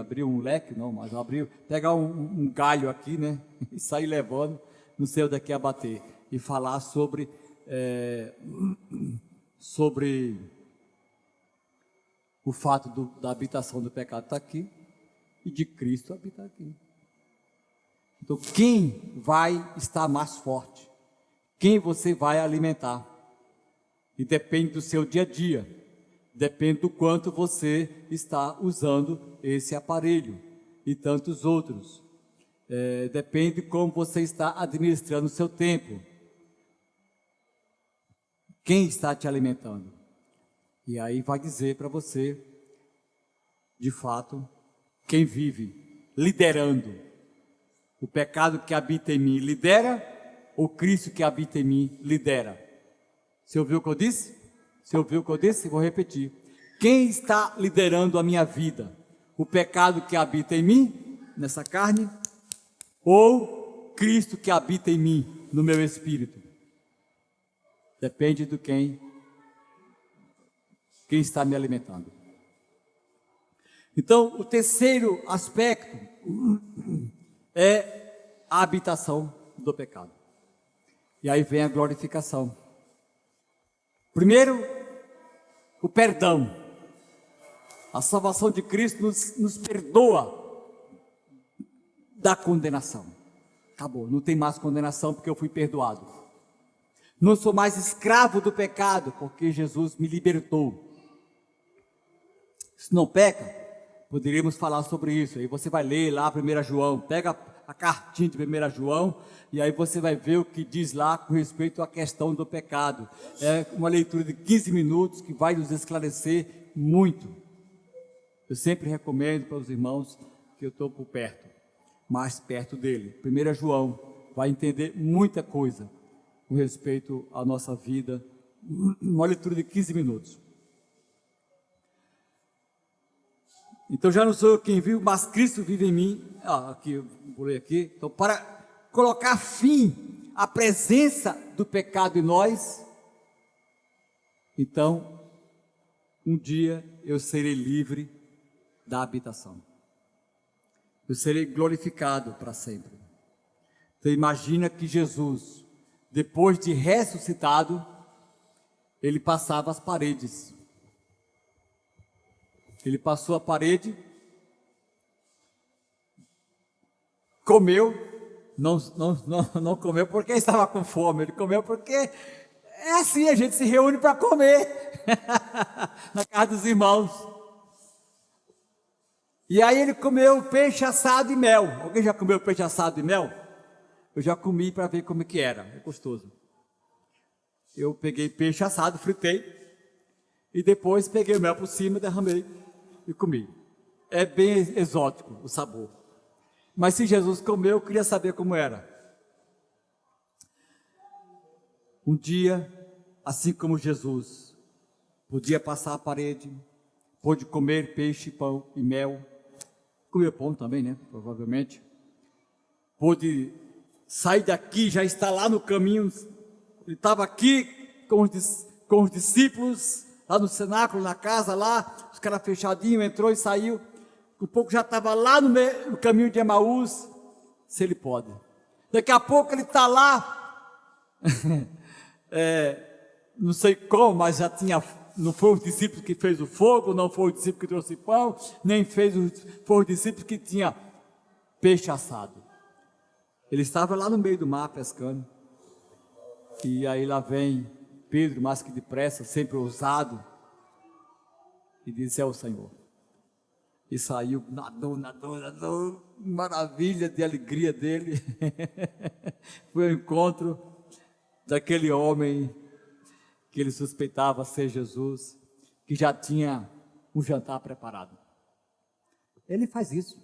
pegar um galho aqui, né, e sair levando, não sei onde é que ia bater, e falar sobre o fato da habitação do pecado estar aqui e de Cristo habitar aqui. Então, quem vai estar mais forte? Quem você vai alimentar? E depende do seu dia a dia, depende do quanto você está usando esse aparelho e tantos outros. Depende de como você está administrando o seu tempo. Quem está te alimentando? E aí vai dizer para você, de fato, quem vive liderando. O pecado que habita em mim lidera, ou Cristo que habita em mim lidera? Você ouviu o que eu disse? Vou repetir. Quem está liderando a minha vida? O pecado que habita em mim, nessa carne, ou Cristo que habita em mim, no meu espírito? Depende de quem quem está me alimentando. Então, o terceiro aspecto é a habitação do pecado. E aí vem a glorificação. Primeiro, o perdão. A salvação de Cristo nos perdoa da condenação. Acabou, não tem mais condenação porque eu fui perdoado. Não sou mais escravo do pecado porque Jesus me libertou. Se não peca, poderíamos falar sobre isso. Aí você vai ler lá 1 João, pega a cartinha de 1 João e aí você vai ver o que diz lá com respeito à questão do pecado. É uma leitura de 15 minutos que vai nos esclarecer muito. Eu sempre recomendo para os irmãos que eu estou por perto, mais perto dele. 1 João vai entender muita coisa com respeito à nossa vida. Uma leitura de 15 minutos. Então já não sou eu quem vive, mas Cristo vive em mim. Aqui, eu vou ler aqui. Então, para colocar fim à presença do pecado em nós, então, um dia eu serei livre da habitação. Eu serei glorificado para sempre. Então imagina que Jesus, depois de ressuscitado, ele passava as paredes. Ele passou a parede, comeu, não comeu porque estava com fome, ele comeu porque é assim, a gente se reúne para comer na casa dos irmãos. E aí ele comeu peixe assado e mel. Alguém já comeu peixe assado e mel? Eu já comi para ver como que era, é gostoso. Eu peguei peixe assado, fritei, e depois peguei o mel por cima, derramei e comi. É bem exótico o sabor. Mas se Jesus comeu, eu queria saber como era. Um dia, assim como Jesus podia passar a parede, pôde comer peixe, pão e mel, comeu pão também, né? Provavelmente. Pôde sair daqui, já está lá no caminho. Ele estava aqui com os discípulos, lá no cenáculo, na casa, lá, os caras fechadinhos, entrou e saiu. Um pouco já estava lá no caminho de Emaús, se ele pode. Daqui a pouco ele está lá, não sei como, mas já tinha, não foi o discípulo que fez o fogo, não foi o discípulo que trouxe pão, nem foi o discípulo que tinha peixe assado. Ele estava lá no meio do mar pescando, e aí lá vem Pedro, mais que depressa, sempre ousado, e disse: é o Senhor. E saiu, nadou, maravilha de alegria dele. Foi ao encontro daquele homem que ele suspeitava ser Jesus, que já tinha um jantar preparado. Ele faz isso.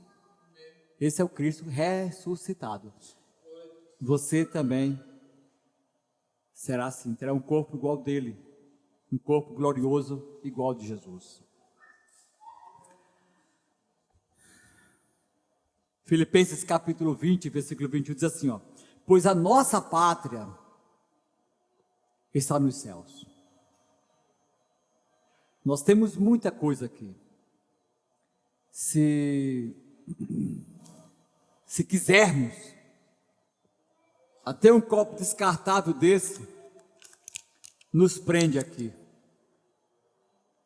Esse é o Cristo ressuscitado. Você também será assim, terá um corpo igual dele, um corpo glorioso igual de Jesus. Filipenses capítulo 20, versículo 21 diz assim, pois a nossa pátria está nos céus. Nós temos muita coisa aqui. Se quisermos, até um copo descartável desse nos prende aqui.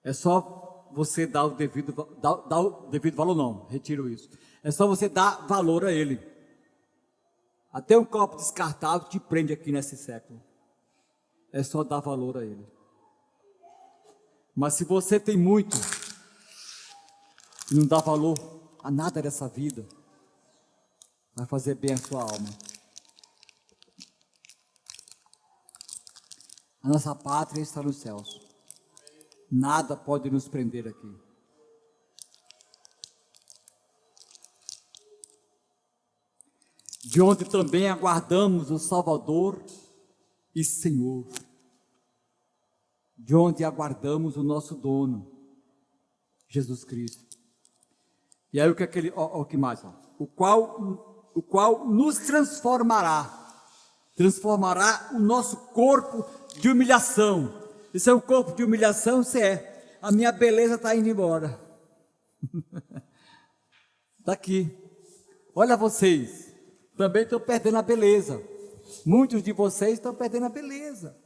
É só você dar o devido valor, não, retiro isso. É só você dar valor a ele. Até um copo descartável te prende aqui nesse século. É só dar valor a ele. Mas se você tem muito e não dá valor a nada dessa vida, vai fazer bem a sua alma. A nossa pátria está nos céus. Nada pode nos prender aqui. De onde também aguardamos o Salvador e Senhor. De onde aguardamos o nosso dono, Jesus Cristo. E aí o que mais? O qual nos transformará o nosso corpo de humilhação. Isso é um corpo de humilhação, se é. a minha beleza está indo embora. Está aqui. Olha vocês, também estão perdendo a beleza. Muitos de vocês estão perdendo a beleza.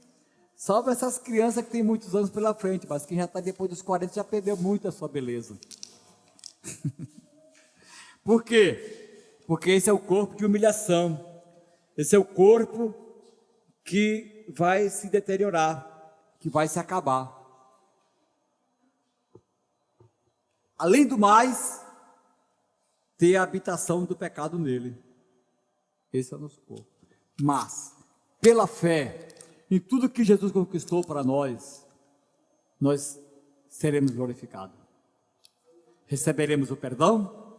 Salvo essas crianças que têm muitos anos pela frente, mas quem já está depois dos 40 já perdeu muito a sua beleza. Por quê? Porque esse é o corpo de humilhação. Esse é o corpo que vai se deteriorar, que vai se acabar. Além do mais, ter a habitação do pecado nele. Esse é o nosso corpo. Mas, pela fé, em tudo que Jesus conquistou para nós, nós seremos glorificados. Receberemos o perdão,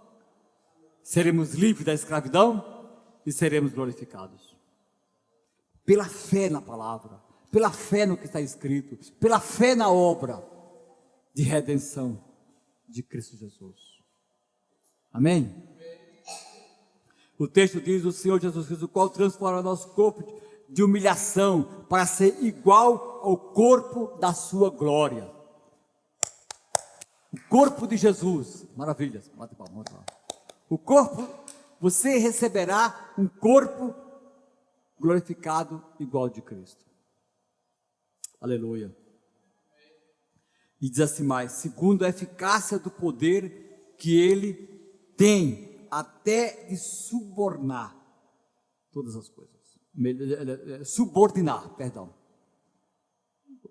seremos livres da escravidão e seremos glorificados. Pela fé na palavra, pela fé no que está escrito, pela fé na obra de redenção de Cristo Jesus. Amém? O texto diz: o Senhor Jesus Cristo, o qual transforma nosso corpo de humilhação para ser igual ao corpo da sua glória. O corpo de Jesus, maravilhas, o corpo, você receberá um corpo glorificado igual ao de Cristo. Aleluia. E diz assim mais: segundo a eficácia do poder que ele tem até de subornar todas as coisas. Subordinar, perdão.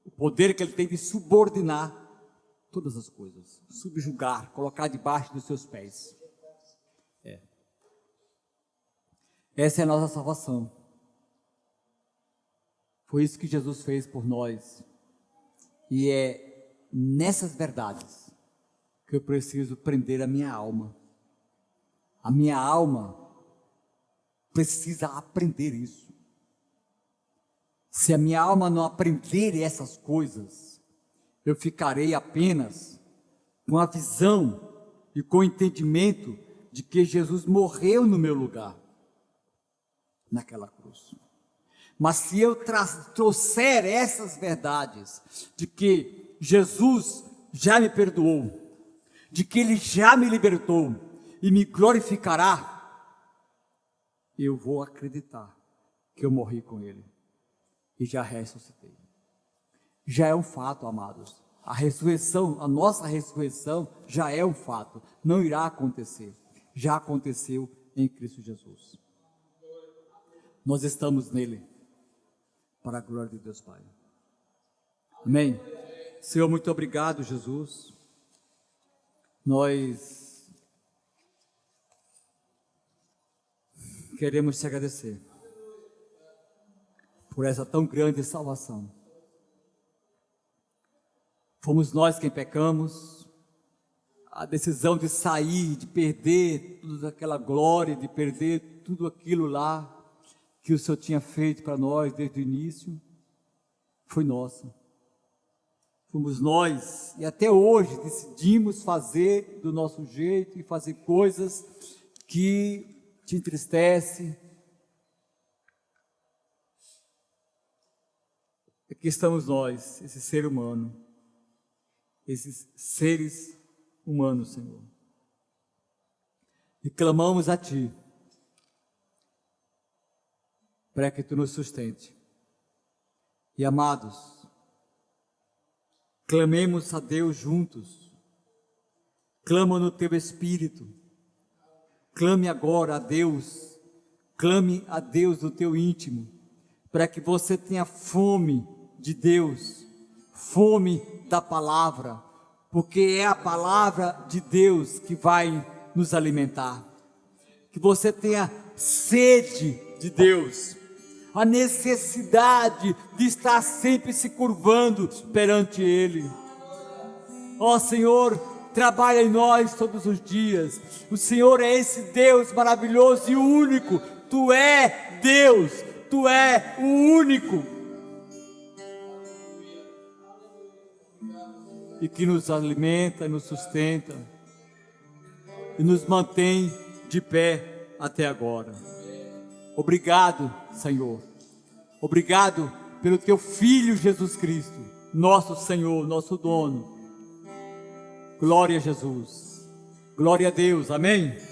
O poder que ele tem de subordinar todas as coisas. Subjugar, colocar debaixo dos seus pés. Essa é a nossa salvação. Foi isso que Jesus fez por nós. E é nessas verdades que eu preciso prender a minha alma. A minha alma precisa aprender isso. Se a minha alma não aprender essas coisas, eu ficarei apenas com a visão e com o entendimento de que Jesus morreu no meu lugar, naquela cruz. Mas se eu trouxer essas verdades, de que Jesus já me perdoou, de que Ele já me libertou, e me glorificará, eu vou acreditar que eu morri com Ele e já ressuscitei. Já é um fato, amados. A ressurreição, a nossa ressurreição já é um fato. Não irá acontecer. Já aconteceu em Cristo Jesus. Nós estamos nele para a glória de Deus Pai. Amém? Senhor, muito obrigado, Jesus. Nós queremos te agradecer por essa tão grande salvação. Fomos nós quem pecamos. A decisão de sair, de perder toda aquela glória, de perder tudo aquilo lá que o Senhor tinha feito para nós desde o início, foi nossa. Fomos nós, e até hoje decidimos fazer do nosso jeito e fazer coisas que te entristece. Aqui estamos nós, esse ser humano, esses seres humanos, Senhor, e clamamos a Ti para que Tu nos sustente. E amados, clamemos a Deus juntos. Clama no Teu Espírito. Clame agora a Deus, clame a Deus no teu íntimo, para que você tenha fome de Deus, fome da palavra, porque é a palavra de Deus que vai nos alimentar. Que você tenha sede de Deus, a necessidade de estar sempre se curvando perante Ele. Ó Senhor, trabalha em nós todos os dias. O Senhor é esse Deus maravilhoso e único. Tu é Deus, Tu é o único. E que nos alimenta, nos sustenta e nos mantém de pé até agora. Obrigado, Senhor. Obrigado pelo Teu Filho Jesus Cristo, nosso Senhor, nosso dono, Glória a Jesus. Glória a Deus. Amém.